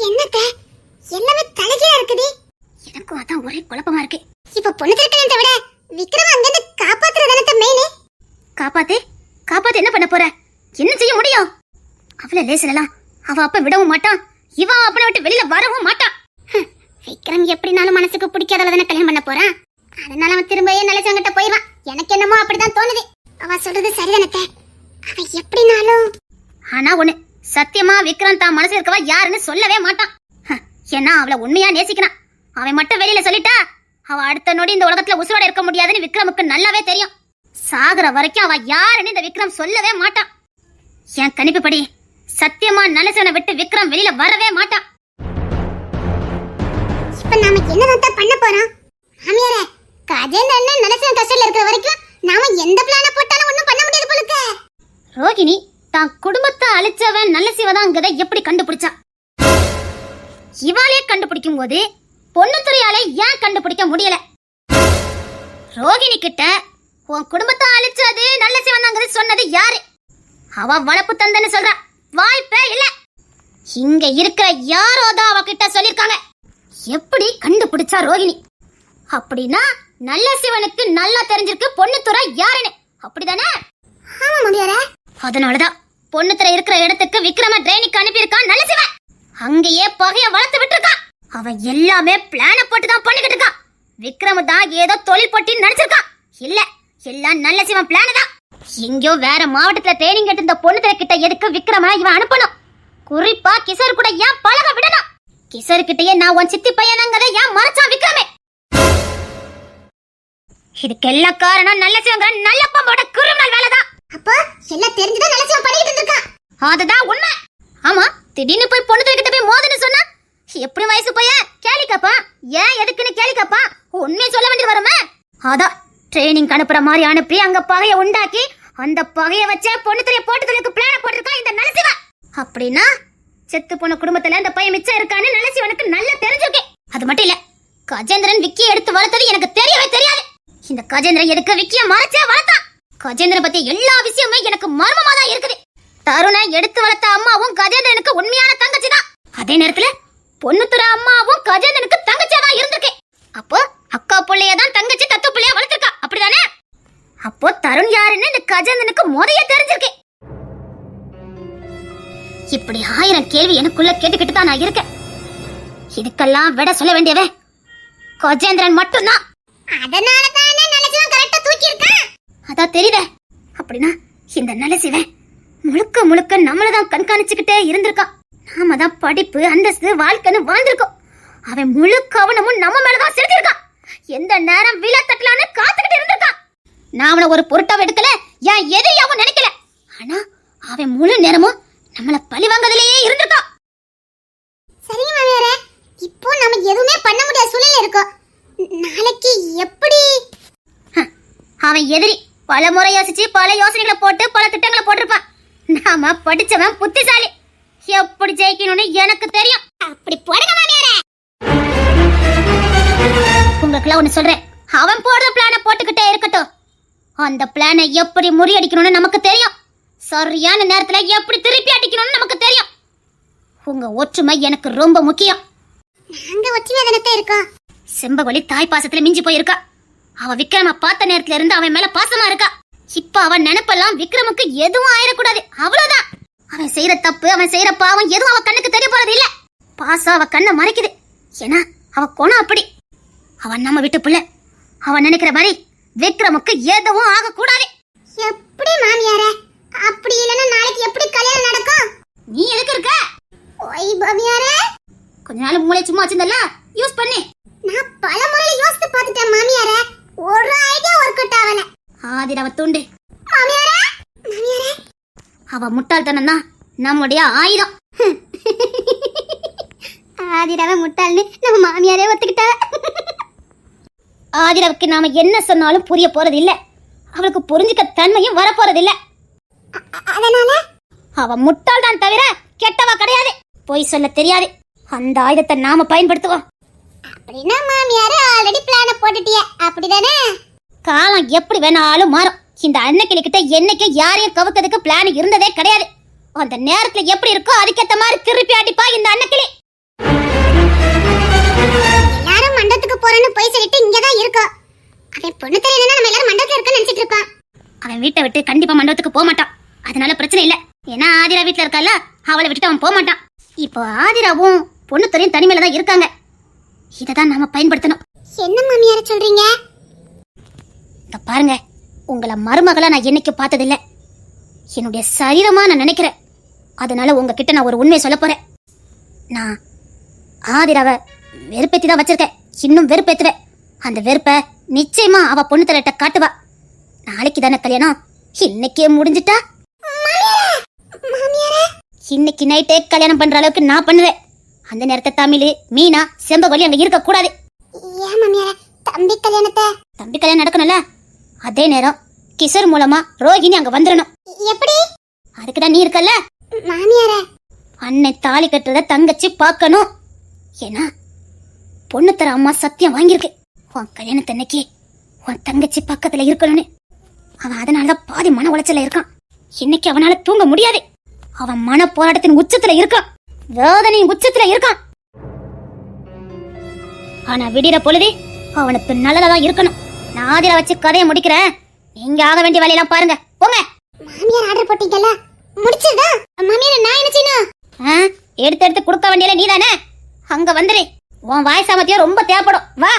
என்னத்த எல்லாமே தலைகீழா இருக்குது. எனக்கும் அதான் ஒரே குழப்பமா இருக்கு. இப்ப பொண்ணு திருக்கனத்தை விட விக்ரம் அங்க இருந்து காப்பாத்துறதானே மெயின். காப்பாத்து என்ன பண்ண போற? என்ன செய்ய முடியும்? அவளை லேசலாம் அவ அப்ப விடவும் மாட்டான், இவ அப்பனை விட்டு வெளியில வரவும் மாட்டான். விக்ரம் எப்படினாலும் மனசுக்கு பிடிக்காதவள தானே கல்யாணம் பண்ண போறான். அதனால அவன் திரும்ப நல்லசங்கிட்ட போயிடுவான். எனக்கு என்னமோ அப்படிதான் தோணுது. அவ சொல்றது சரிதானே. அவ எப்படினாலும் ஆனா ஒண்ணு சத்தியமா விக்ரம் தான் மனசுல இருக்கவா யாருன்னு சொல்லவே மாட்டான். ஏன்னா அவளை உண்மையா நேசிக்கிறான். அவன் மட்டும் வெளியில சொல்லிட்டா அவ அடுத்த நொடி இந்த உலகத்துல உசுரோட இருக்க முடியாதுன்னு விக்ரமுக்கு நல்லாவே தெரியும். சாகுற வரைக்கும் அவ யாருன்னு இந்த விக்ரம் சொல்லவே மாட்டான். என் கணிப்புப்படி சத்தியமா நல்லசனை விட்டு விக்ரம் வெளியில வரவே மாட்டான். இப்ப நாம என்னதான் பண்ண போறோம்? மாமியாரே, கஜேந்திரன் நல்லசன் கஷ்டத்துல இருக்கிற வரைக்கும் நாம எந்த பிளான போட்டாலும் ஒண்ணும் பண்ண முடியாது போலுக்க. ரோகிணி தான் குடும்பத்தை அழிச்சவன் நல்ல சிவதாங்கதை எப்படி கண்டுபிடிச்சா? இவாளே கண்டுபிடிக்கும் போது பொண்ணுத்துறையால ஏன் கண்டுபிடிக்க முடியல? ரோகிணி கிட்ட உன் குடும்பத்தை அழிச்சது நல்ல சிவதாங்கதை சொன்னது யாரு? அவ வளப்பு தந்தன்னு சொல்றா. வாய்ப்பே இல்ல. இங்க இருக்கிற யாரோதான் அவகிட்ட சொல்லிருக்காங்க. எப்படி கண்டுபிடிச்சா ரோகிணி? அப்படின்னா நல்ல சிவனுக்கு நல்லா தெரிஞ்சிருக்கு பொண்ணுத்துறை யாருன்னு, அப்படிதானே? ஆமா முடியாத. அதனாலதான் பொண்ணுத்துறை இருக்கிற இடத்துக்கு விக்ரம ட்ரெயினுக்கு அனுப்பியிருக்கான் நல்ல சிவன். அங்கேயே பகைய வளர்த்து விட்டுருக்கான். அவ எல்லாமே பிளான போட்டு தான் பண்ணிக்கிட்டு இருக்கான். விக்ரம தான் ஏதோ தொழில் போட்டின்னு நினைச்சிருக்கான். இல்ல, எல்லாம் நல்ல சிவன் பிளான தான். எங்கயோ வேற மாவட்டத்துல ட்ரெயினிங் எடுத்த பொண்ணுத்துறை கிட்ட எதுக்கு விக்ரம இவன் அனுப்பணும்? குறிப்பா கிஷோர் கூட ஏன் பழக விடணும்? கிஷோர் கிட்டயே நான் உன் சித்தி பையனங்கதை ஏன் மறைச்சான் விக்ரமே? இதுக்கெல்லாம் காரணம் நல்ல சிவங்கிற நல்லப்பம்போட கிரிமினல் வேலைதான். அப்போ எல்லாம் தெரிஞ்சுதான் நல்ல சிவன் பண்ணிக்கிட்டு இருக்கான். அதுதான் உண்மை. ஆமா, திடீர்னு போய் பொண்ணுத்துறை கிட்ட போய் மோதுன்னு சொன்னா எப்படி வயசு பைய கேள்வி கேப்பான்? ஏன் எதுக்குன்னு கேள்வி கேப்பான்? உண்மையை சொல்ல வேண்டியது வருமே. அதான் ட்ரெயினிங் அனுப்புற மாதிரி அனுப்பி அங்க பகைய உண்டாக்கி அந்த பகைய வச்சே பொண்ணுத்துறைய போட்டுதலுக்கு பிளான போட்டிருக்கான் இந்த நல்ல சிவன். அப்படின்னா செத்து போன குடும்பத்துல அந்த பையன் மிச்சம் இருக்கான்னு நல்ல சிவனுக்கு நல்லா தெரிஞ்சிருக்கு. அது மட்டும் இல்ல, கஜேந்திரன் விக்கிய எடுத்து வளர்த்தது எனக்கு தெரியவே தெரியாது. இந்த கஜேந்திரன் எதுக்கு விக்கிய மறைச்சே வளர்த்தான்? கஜேந்திரன் பத்தி எல்லா விஷயமுமே எனக்கு மர்மமா தான் இருக்குது. தருணை எடுத்து வளர்த்த அம்மாவும் கஜேந்திரனுக்கு உண்மையான தங்கச்சி தான். அதே நேரத்துல பொண்ணுத்துறை அம்மாவும் கஜேந்திரனுக்கு தங்கச்சியா தான் இருந்திருக்கு. அப்போ அக்கா பிள்ளைய தான் தங்கச்சி தத்து பிள்ளைய வளர்த்திருக்கா, அப்படிதானே? அப்போ தருண் யாருன்னு இந்த கஜேந்திரனுக்கு முறைய தெரிஞ்சிருக்கு. இப்படி 1000 கேள்வி எனக்குள்ள கேட்டுக்கிட்டு தான் நான் இருக்கேன். இதுக்கெல்லாம் விட சொல்ல வேண்டியவே கஜேந்திரன் மட்டும்தான். அதனால தானே நல்லசிவன் கரெக்ட்டா தூக்கி இருக்கான். அதான் தெரியுதே. அப்படின்னா இந்த நல்லசிவன் முழுக்க முழுக்க நம்மள தான் கண்காணிச்சுக்கிட்டே இருந்திருக்கான். நாம தான் படிப்பு அந்தஸ்து வாழ்க்கைன்னு வாழ்ந்திருக்கோம். அவன் முழு கவனமும் நம்ம மேலதான் செலுத்திருக்கான். எந்த நேரம் விலை தட்டலான்னு காத்துக்கிட்டு இருந்திருக்கான். நான் அவனை ஒரு பொருட்டாவை எடுக்கல, ஏன் எதிரியாவும் நினைக்கல. ஆனா அவன் முழு நேரமும் நம்மள பழி வாங்கறதுலயே இருந்திருக்கான். சரிங்க மாமியாரே, இப்போ நாம எதுவுமே பண்ண முடியாத சூழ்நிலை இருக்கோம். நாளைக்கு எப்படி? அவன் எதிரி பல முறை யோசிச்சு பல யோசனைகளை போட்டு பல திட்டங்களை போட்டிருப்பான். நாம படிச்சவன் புத்திசாலி. எப்படி ஜெயிக்கணும்னு எனக்கு தெரியும். அப்படி போடுங்க மாமியாரே. உங்களுக்குலாம் ஒண்ணு சொல்றேன், அவன் போடுற பிளான போட்டுக்கிட்டே இருக்கட்டும். அந்த பிளானை எப்படி முறியடிக்கணும்னு நமக்கு தெரியும். சரியான நேரத்துல எப்படி திருப்பி அடிக்கணும்னு நமக்கு தெரியும். உங்க ஒற்றுமை எனக்கு ரொம்ப முக்கியம். நாங்க ஒற்றுமை தானே இருக்கோம். செம்பகொலி தாய் பாசத்துல மிஞ்சி போயிருக்கா. அவ விக்ரம பார்த்த நேரத்துல இருந்து அவன் மேல பாசமா இருக்கா. இப்ப அவன் நினைப்பெல்லாம் விக்ரமுக்கு எதுவும் ஆயிடக்கூடாது, அவ்வளவுதான். அவன் செய்யற தப்பு, அவன் செய்யற பாவம் எதுவும் அவ கண்ணுக்கு தெரிய போறது இல்ல. பாசம் அவ கண்ணை மறைக்குது. ஏன்னா அவ குணம் அப்படி. அவன் நம்ம வீட்டு புள்ள. அவன் நினைக்கிற மாதிரி விக்ரமுக்கு எதுவும் ஆக கூடாது. எப்படி மாமியாரே? அப்படி இல்லனா நாளைக்கு எப்படி கல்யாணம் நடக்கும்? நீ எதுக்கு இருக்க? ஓய் மாமியாரே, கொஞ்ச நாள் மூளை சும்மா வச்சிருந்தல, யூஸ் பண்ணு. நான் பல முறையில யோசித்து பார்த்துட்டேன் மாமியாரே, ஒரு ஐடியா வொர்க் அவுட் ஆகல. ஆதிரவ தூண்டு மாமியாரே. மாமியாரே, அவ முட்டாள்தனம் தான் நம்முடைய ஆயுதம். ஆதிரவ முட்டாள்னு நம்ம மாமியாரே ஒத்துக்கிட்டா. ஆதிரவுக்கு நாம என்ன சொன்னாலும் புரிய போறது இல்ல. அவளுக்கு புரிஞ்சுக்க தன்மையும் வர போறது இல்ல. அதனால அவ முட்டாள் தான் தவிர கெட்டவா கிடையாது. போய் சொல்ல தெரியாது. அந்த ஆயுதத்தை நாம பயன்படுத்துவோம். அப்படின்னா மாமியாரே ஆல்ரெடி பிளான போட்டுட்டியே, அப்படிதானே? காலம் எப்படி வேணாலும் மாறும். இந்த அன்னைக்கிளி கிட்ட என்னைக்கு யாரையும் கவுக்கிறதுக்கு பிளான் இருந்ததே கிடையாது. அந்த நேரத்துல எப்படி இருக்கோ அதுக்கேத்த மாதிரி திருப்பி அடிப்பா இந்த அன்னைக்கிளி. எல்லாரும் மண்டபத்துக்கு போறேன்னு போய் சொல்லிட்டு இங்கதான் இருக்கோம். அவன் பொண்ணு தெரியலன்னா நம்ம எல்லாரும் மண்டபத்துல இருக்கன்னு நினைச்சிட்டு இருக்கோம். அவன் வீட்டை விட்டு கண்டிப்பா மண்டபத்துக்கு போக மாட்டான். அதனால பிரச்சனை இல்ல. ஏன்னா ஆதிரா வீட்டுல இருக்கல, அவளை விட்டுட்டு அவன் போக மாட்டான். இப்போ ஆதிராவும் பொண்ணு துறையும் தனிமையில தான் இருக்காங்க. இததான் நாம பயன்படுத்தணும். என்ன மாமியார சொல்றீங்க? இங்க பாருங்க, உங்களை மருமகளா நான் என்னைக்கு பார்த்ததில்ல. என்னுடைய சரீரமா நான் நினைக்கிறேன். அதனால உங்ககிட்ட நான் ஒரு உண்மையை சொல்ல போறேன். நான் ஆதிராவை வெறுப்பேத்தி தான் வச்சிருக்கேன். இன்னும் வெறுப்பேத்துவேன். அந்த வெறுப்பை நிச்சயமா அவ பொண்ணு தலையிட்ட காட்டுவா. நாளைக்கு தானே கல்யாணம், இன்னைக்கே முடிஞ்சிட்டா இன்னைக்கு நைட்டே கல்யாணம் பண்ற அளவுக்கு நான் பண்ணுவேன். அந்த நேரத்தை தமிழ் மீனா செம்பகொல்லி அங்க இருக்க கூடாது. ஏன் மாமியார தம்பி கல்யாணம் நடக்கணும்ல. அதே நேரம் கிஷோர் மூலமா ரோஹிணி அங்க வந்துடணும். எப்படி? அதுக்குதான் நீ இருக்கல்ல மாமியார. அண்ணன் தாலி கட்டுறத தங்கச்சி பார்க்கணும். ஏன்னா பொண்ணு தர அம்மா சத்தியம் வாங்கியிருக்கு, உன் கல்யாணத்தன்னைக்கு உன் தங்கச்சி பக்கத்துல இருக்கணும்னு. அவன் அதனாலதான் பாதி மன உளைச்சல இருக்கான். இன்னைக்கு அவனால தூங்க முடியாது. அவன் மன போராட்டத்தின் உச்சத்துல இருக்கான், வேதனையின் உச்சத்துல இருக்கான். ஆனா விடிற பொழுது அவனுக்கு நல்லதான் இருக்கணும். நான் ஆதிரா வச்சு கதையை முடிக்கிறேன். நீங்க ஆக வேண்டிய வேலையெல்லாம் பாருங்க, போங்க. மாமியார் ஆர்டர் போட்டீங்கல்ல, முடிச்சதா? மாமியார் நான் என்ன செய்யணும்? எடுத்து கொடுக்க வேண்டியல நீதானே. அங்க வந்துரு. உன் வாய் சாமர்த்தியம் ரொம்ப தேவைப்படும். வா.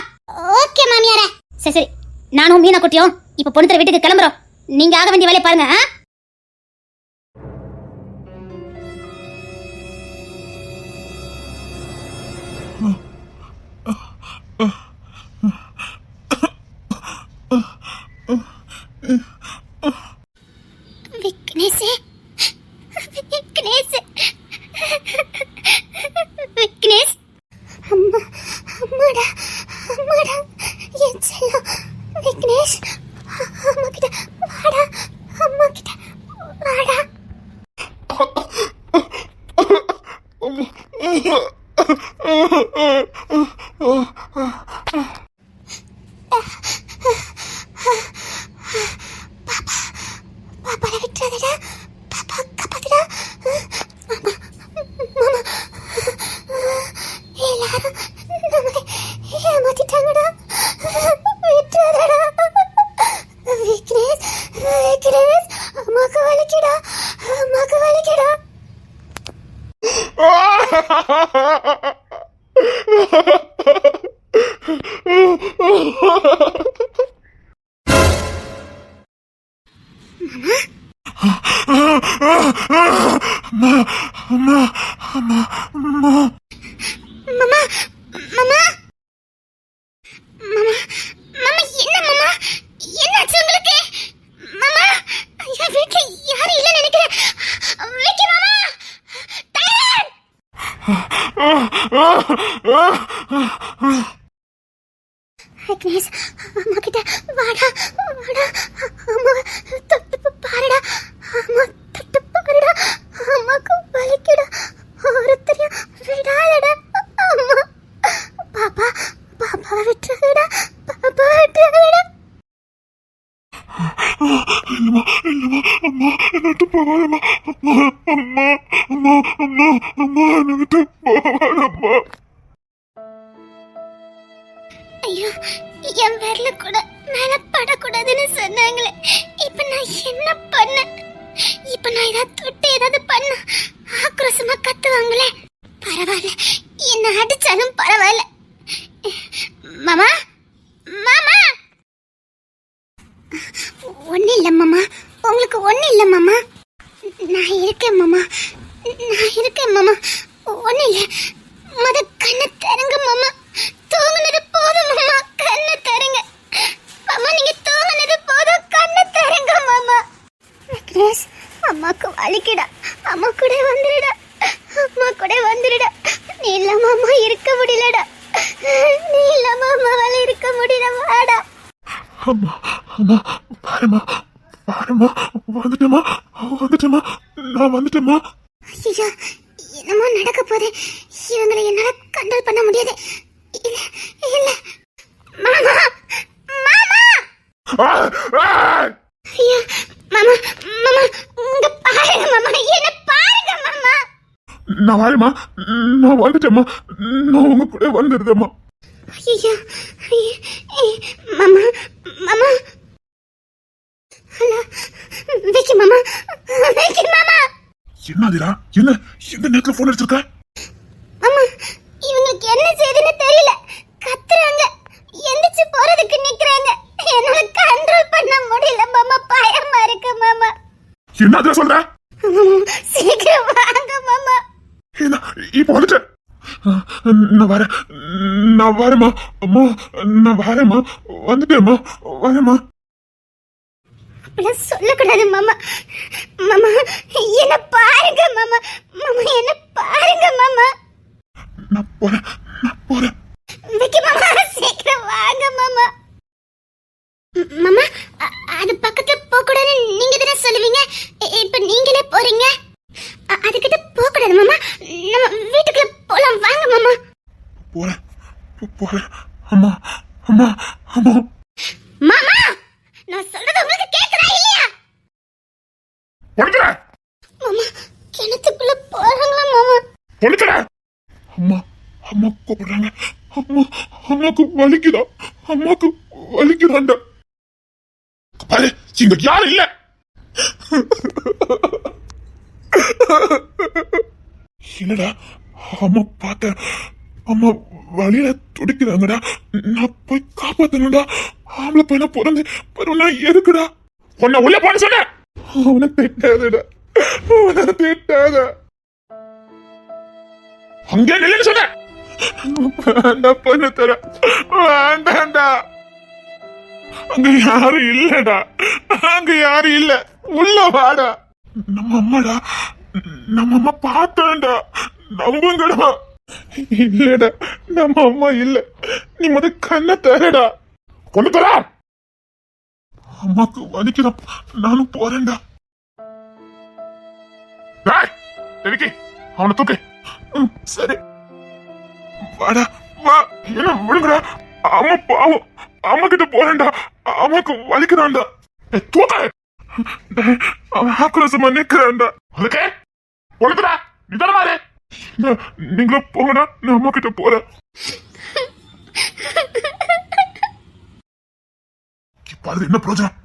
ஓகே மாமியாரே. சரி, நானும் மீனா குட்டியும் இப்ப பொண்ணு தர வீட்டுக்கு கிளம்புறோம். நீங்க ஆக வேண்டிய வேலையை பாருங்க. விக்னேஷ், அம்மாடா என் செல்லம் விக்னேஷ், அம்மா கிட்ட வாடா, அம்மா கிட்ட வாடா. பாப்பா விட்டுறாதடா, பாப்பா காப்பாத்துடா. மாமா எல்லாரும் நம்மளை ஏமாத்திட்டாங்கடா, விட்டுறாதடா. விக்னேஷ், அம்மாக்கு வலிக்குடா, அம்மாக்கு வலிக்குடா. விக்னேஷ், அம்மா கிட்ட வாடா, வாடா. அம்மா தொட்டு பாருடா, அம்மா தொட்டு பாருடா. அம்மாக்கு வலிக்குடா, ஒருத்தரையும் விடாதடா. அம்மா பாப்பாவை விட்டுறாதடா, பாப்பாவை விட்டுறாதடா. இல்லம்மா, அம்மா என்ன விட்டு போகாதம்மா. அம்மா என்ன விட்டு போகாதம்மா. ஐயோ, என் பேர்ல கூட மேல படக்கூடாதுன்னு சொன்னாங்களே, இப்ப நான் என்ன பண்ண? இப்ப நான் ஏதாவது தொட்டு ஏதாவது பண்ண ஆக்ரோஷமா கத்துவாங்களே. பரவாயில்ல, என்ன அடிச்சாலும் பரவாயில்ல. மாமா, மாமா. ஒண்ணு இல்ல மாமா, உங்களுக்கு ஒண்ணு இல்ல மாமா. நான் இருக்கேன் மாமா, ஒண்ணு இல்ல. முத கண்ணை தருங்க மாமா. தூங்குனது போதும் மாமா, கண்ணை தருங்க மாமா. நீங்க தூங்குனது போதும், கண்ணை தருங்க மாமா. விக்னேஷ், அம்மாக்கு வலிக்குடா, அம்மா கூட வந்துடுடா, அம்மா கூட வந்துடுடா. நீ இல்லாம அம்மா இருக்க முடியலடா, நீ இல்லாம அம்மாவால இருக்க முடியல. வாடா. அம்மா பாருமா, வந்துட்டேம்மா, நான் வந்துட்டேம்மா. ஐயோ, என்னமோ நடக்க போகுது. இவங்களை என்னால கண்ட்ரோல் பண்ண முடியாது. இல்ல மாமா, ஐயோ மாமா, இங்க பாருங்க மாமா, என்ன பாருங்க மாமா. நான் வரேம்மா, நான் வந்துட்டேம்மா, நான் உங்க கூட வந்துடுறேம்மா. ஐயோ மாமா மாமா ஹலோ விக்கி மாமா விக்கி மாமா என்னதுடா, என்ன எந்த நேரத்துல போன் அடிச்சிருக்க? மாமா இவங்களுக்கு என்ன செய்யுதுன்னு தெரியல, கத்துறாங்க, எந்திரிச்சு போறதுக்கு நிக்கிறாங்க, என்னால கண்ட்ரோல் பண்ண முடியல மாமா, பயமா இருக்கு மாமா. என்னதுடா சொல்ற? சீக்கிரம் வாங்க மாமா. என்ன இப்ப வந்துட்டேன், நான் வரேம்மா, அம்மா நான் வரேம்மா, வந்துட்டேம்மா, வரேம்மா. அப்படிலாம் சொல்லக்கூடாது மாமா. மாமா என்ன பாருங்க மாமா, மாமா என்ன பாருங்க மாமா. நான் போறேன். விக்கி மாமா சீக்கிரம் வாங்க மாமா. மாமா அது பக்கத்துல போக கூடாதுன்னு நீங்க தானே சொல்லுவீங்க, இப்ப நீங்களே போறீங்க. அதுக்கிட்ட போக கூடாது மாமா, நம்ம வீட்டுக்குள்ள போலாம், வாங்க மாமா. போறேன். அம்மா அம்மா அம்மா. மாமா நான் சொல்றது உங்களுக்கு கேக்குதா இல்லையா? பொறுக்கற மாமா கிணத்துக்குள்ள போறாங்களா மாமா? பொறுக்கற. அம்மா கூப்பிடுறாங்க. அம்மாக்கு வலிக்குதா, அம்மாக்கு வலிக்குதாண்டா. பாரு, இங்க யாரும் இல்ல. இல்லடா, அம்மா பார்த்தேன், அம்மா வழியில துடிக்கிறாங்கடா, நான் போய் காப்பாத்தணும்டா. ஆம்பளை பையனா பிறந்து பருவனா இருக்குடா. உன்னை உள்ள போன சொன்ன, அவனை திட்டாதடா, அவனை திட்டாத. அங்கே நில்லுன்னு சொன்ன, வேண்டாம் பண்ண தர, வேண்டாண்டா. அங்க யாரும் இல்லடா, அங்க யாரும் இல்ல, உள்ள வாடா. நம்ம அம்மாடா, நம்ம அம்மா பார்த்தேன்டா, நம்புங்கடா. இல்லடா, நம்ம அம்மா இல்ல, நீ முத கண்ணை தரடா. கொண்டு தரா, அம்மாக்கு வலிக்குதான், நானும் போறேன்டா. அவனை தூக்கு. சரி வாடா, வா. என்ன விடுங்கடா, அம்மா பாவம், அம்மா கிட்ட போறேன்டா, அம்மாக்கு வலிக்குதான்டா. தூக்க, அவன் ஆக்ரோஷமா நிக்கிறான்டா. அதுக்கு பொழுதுடா, நிதானமாரு. நீங்களும் போங்கடா, நான் அம்மா கிட்ட போறேன். இப்ப அது என்ன பிரயோஜனம்?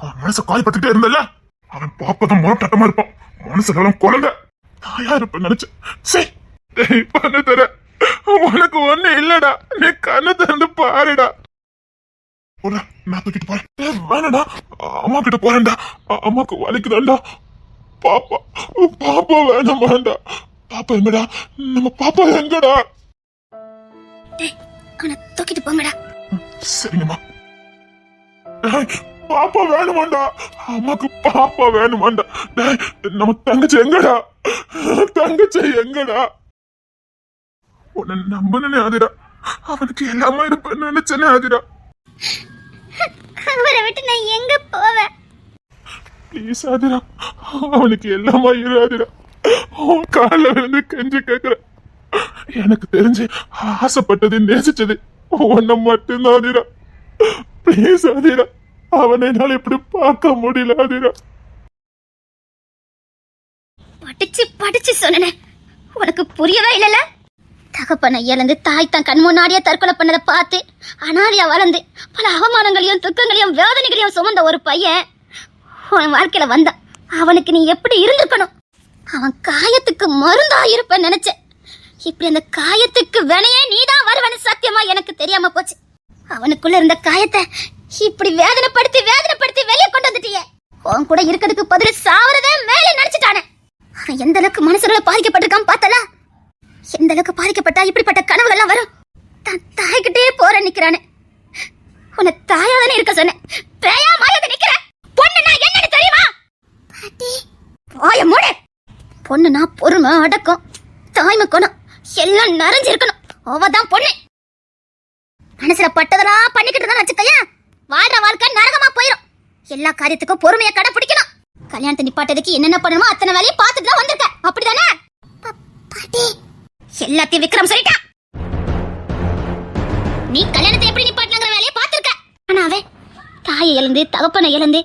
அவன் மனசை காயப்பட்டுட்டே இருந்தல்ல, அவன் பாப்பதான் முரட்டமா இருப்பான், மனசுலாம் குழந்தை தாயா இருப்ப நினைச்சேன். சரி பண்ண தர, உனக்கு ஒண்ணு இல்லடா, நீ கண்ணை திறந்து பாருடா. நான் தூக்கிட்டு போறேன். வேணடா, அம்மா கிட்ட போறேன்டா, அம்மாக்கு வலிக்குதாண்டா. பாப்பா வேணாமாண்டா. பாப்பா எங்கடா, நம்ம பாப்பா எங்கடா? அவனை தூக்கிட்டு போங்கடா. சரிங்கம்மா. பாப்பா வேணுமாண்டா, அம்மாக்கு பாப்பா வேணுமாண்டா. நம்ம தங்கச்சி எங்கடா, தங்கச்சி எங்கடா? உன்னை நம்பனே ஆதிரா, அவனுக்கு எல்லாமே இருப்பேன்னு நினைச்சனே ஆதிரா. அவரை விட்டு நான் எங்க போவேன்? ப்ளீஸ் ஆதிரா, அவனுக்கு எல்லாமா இரு ஆதிரா. அவன் காலில் விழுந்து கெஞ்சி கேட்கிற. எனக்கு தெரிஞ்சு ஆசைப்பட்டது நேசிச்சது உன்னை மட்டும்தான் ஆதிரா. ப்ளீஸ் ஆதிரா, அவனை என்னால இப்படி பார்க்க முடியல ஆதிரா. படிச்சு சொன்ன உனக்கு புரியவே இல்லல. தகப்பனை இழந்து தாய் தான் கண் முன்னாடியே தற்கொலை பண்ணதை பார்த்து அனாதையா வளர்ந்து பல அவமானங்களையும் துக்கங்களையும் வேதனைகளையும் சுமந்த ஒரு பையன் உன் வாழ்க்கையில வந்தான். அவனுக்கு நீ எப்படி இருந்திருக்கணும்? அவன் காயத்துக்கு மருந்தா இருப்பேன்னு நினைச்சேன். இப்படி அந்த காயத்துக்கு வினையே நீதான் வருவன்னு சத்தியமா எனக்கு தெரியாம போச்சு. அவனுக்குள்ள இருந்த காயத்தை இப்படி வேதனைப்படுத்தி வெளியே கொண்டு வந்துட்டியே. உன் கூட இருக்கிறதுக்கு பதில் சாவறதே மேலே நினைச்சிட்டானே. அவன் எந்த அளவுக்கு மனசுல பாதிக்கப்பட்டிருக்கான் பார்த்தல. எந்த அளவுக்கு பாதிக்கப்பட்டா இப்படிப்பட்ட கனவுகள் எல்லாம் வரும். தான் தாய்கிட்டே போற நிக்கிறானே. உன்னை தாயாதானே இருக்க சொன்னேன், பேயா மாயாத நிக்கிற. பொண்ணுனா என்னன்னு தெரியுமா? பாட்டி வாய மூடு. பொண்ணுனா பொறுமை, அடக்கம், தாய்மை குணம் எல்லாம் நிறைஞ்சிருக்கணும். அவதான் பொண்ணு. மனசுல பட்டதெல்லாம் பண்ணிக்கிட்டு தான் வச்சுக்கையா, வாழ்ற வாழ்க்கை நரகமா போயிடும். எல்லா காரியத்துக்கும் பொறுமையை கடைபிடிக்கணும். கல்யாணத்தை நிப்பாட்டதுக்கு என்னென்ன பண்ணணுமோ அத்தனை வேலையை பார்த்துட்டு தான் வந்திருக்க, அப்படிதானே? பாட்டி எல்லாத்தையும் விக்ரம் சொல்லிட்டான். நீ கல்யாணத்தை எப்படி நிப்பாட்டினங்கிற வேலையை பார்த்திருக்க. ஆனா அவன் தாயை இழந்து தகப்பனை இழந்து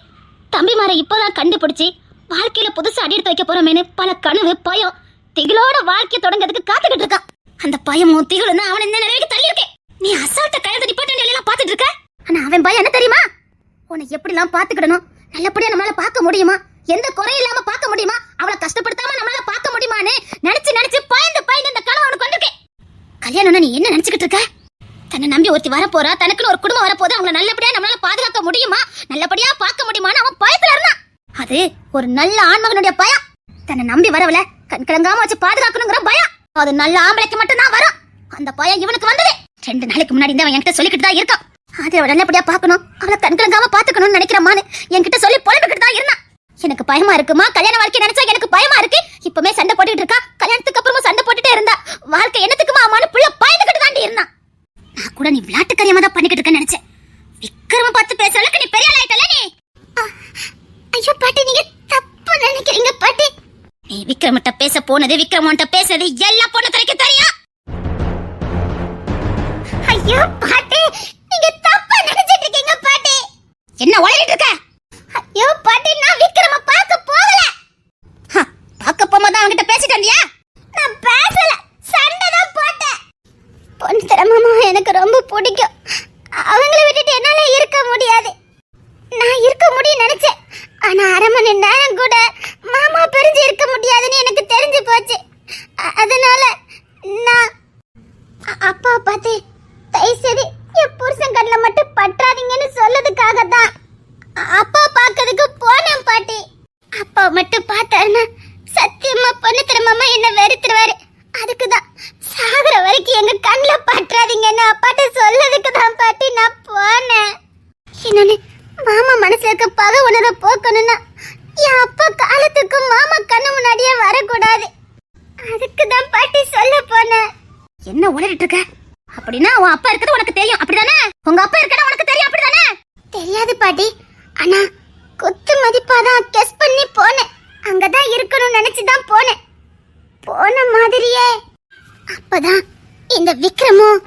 தம்பிமாரை இப்பதான் கண்டுபிடிச்சு வாழ்க்கையில புதுசா அடி எடுத்து வைக்க போறோமேனு பல கனவு பயம் திகிலோட வாழ்க்கைய தொடங்கிறதுக்கு காத்துக்கிட்டு இருக்கான். அந்த பயமும் திகிலும் அவன் இந்த நிலைக்கு தள்ளி இருக்கேன். நீ அசால்ட்ட கழுத நிப்பாட்ட நிலையெல்லாம் பாத்துட்டு இருக்க. ஆனா அவன் பயம் என்ன தெரியுமா? உன்னை எப்படிலாம் பாத்துக்கிடணும், நல்லபடியா நம்மளால பார்க்க முடியுமா, எந்த குறையும் இல்லாம பார்க்க முடியுமா, அவளை கஷ்டப்படுத்தாம நம்மளால பார்க்க முடியுமான்னு நினைச்சு நினைச்சு பயந்து பயந்து இந்த கனவு அவனுக்கு வந்திருக்கேன். கல்யாணம்னா நீ என்ன நினைச்சுக்கிட்டு இருக்க? தன்னை நம்பி ஒருத்தி வரப்போறா, தனக்குன்னு ஒரு குடும்பம் வரப்போது, அவங்கள நல்லபடியா நம்மளால பாதுகாக்க முடியுமா, நல்லபடியா பார்க்க முடியுமான்னு அவன் பயத்துல இருந்தான். அது ஒரு நல்ல ஆண்மகனுடைய பயம். தன்னை நம்பி வரவல கண் கலங்காம வச்சு பாதுகாக்கணுங்கிற பயம். அது நல்ல ஆம்பளைக்கு மட்டும் தான் வரும். அந்த பயம் இவனுக்கு வந்தது 2 நாளைக்கு முன்னாடி இந்த அவன் என்கிட்ட சொல்லிக்கிட்டு தான் இருக்கான். அதை அவளை நல்லபடியா பார்க்கணும், அவளை கண் கலங்காம பாத்துக்கணும்னு நினைக்கிறமான்னு என்கிட்ட சொல்லி புலம்பிக்கிட்டு தான் இருந்தான். எனக்கு பயமா இருக்குமா, கல்யாண வாழ்க்கை நினைச்சா எனக்கு பயமா இருக்கு. இப்பமே சண்டை போட்டுட்டு இருக்கா, கல்யாணத்துக்கு அப்புறமும் சண்டை போட்டுட்டே இருந்தா வாழ்க்கை என்னத்துக்குமா அம்மான்னு புள்ள பயந்துகிட்டு தாண்டி இருந்தான். நான் கூட நீ விளையாட்டு காரியமா தான் பண்ணிக்கிட்டு இருக்கேன்னு நினைச்சேன். விக்ரம பார்த்து பேச அளவுக்கு நீ பெரிய ஆளாயிட்டல நீ. ஐயோ பாட்டி, நீங்க தப்பு நினைக்கிறீங்க பாட்டி. நீ விக்ரமட்ட பேச போனது, விக்ரமன்ட்ட பேசுறது எல்லாம் பொண்ணு துறைக்கு தெரியும். ஐயோ பாட்டி, நீங்க தப்பா நினைச்சிட்டு இருக்கீங்க பாட்டி. என்ன உளறிட்டு இருக்க? ஐயோ பாட்டி, நான் விக்ரம பார்க்க போகல. பார்க்க போகும்போது அவன்கிட்ட பேசிட்டு வந்தியா? நான் பேசல, சண்டை தான் போட்டேன். பொண்ணு தர மாமா எனக்கு ரொம்ப பிடிக்கும். அவங்கள விட்டுட்டு என்னால இருக்க முடியாது. நான் இருக்க முடியும் நினைச்சேன். ஆனா 1/2 மணி நேரம் கூட மாமா பிரிஞ்சு இருக்க முடியாதுன்னு எனக்கு தெரிஞ்சு போச்சு. அதனால நான் அப்பா பார்த்து தயவுசெய்து என் புருஷன் கண்ணில் மட்டும் பற்றாதீங்கன்னு சொல்லதுக்காக தான் அப்பா பார்க்கறதுக்கு போனேன் பாட்டி. அப்பா மட்டும் பார்த்தாருன்னா சத்தியமா பொண்ணு தர மாமா என்ன வெறுத்துருவாரு. அதுக்குதான் சாகுற வரைக்கும் எங்க கண்ணில் பற்றாதீங்கன்னு அப்பாட்ட சொல்லதுக்கு தான் பாட்டி நான் போனேன். இன்னொன்னு, மாமா மனசுல இருக்க பகை உணர்வை போக்கணும்னா என் அப்பா காலத்துக்கு மாமா கண்ணு முன்னாடியே வரக்கூடாது. அதுக்கு தான் பாட்டி சொல்ல போனேன். என்ன உளறிட்டு இருக்க? அப்படின்னா உன் அப்பா இருக்கிறது உனக்கு தெரியும் அப்படிதானே? உங்க அப்பா இருக்கிறது உனக்கு தெரியும் அப்படிதானே? தெரியாது பாட்டி, ஆனா குத்து மதிப்பாதான் கெஸ் பண்ணி போனேன். அங்கதான் இருக்கணும்னு நினைச்சுதான் போனேன். போன மாதிரியே அப்பதான் இந்த விக்ரமும்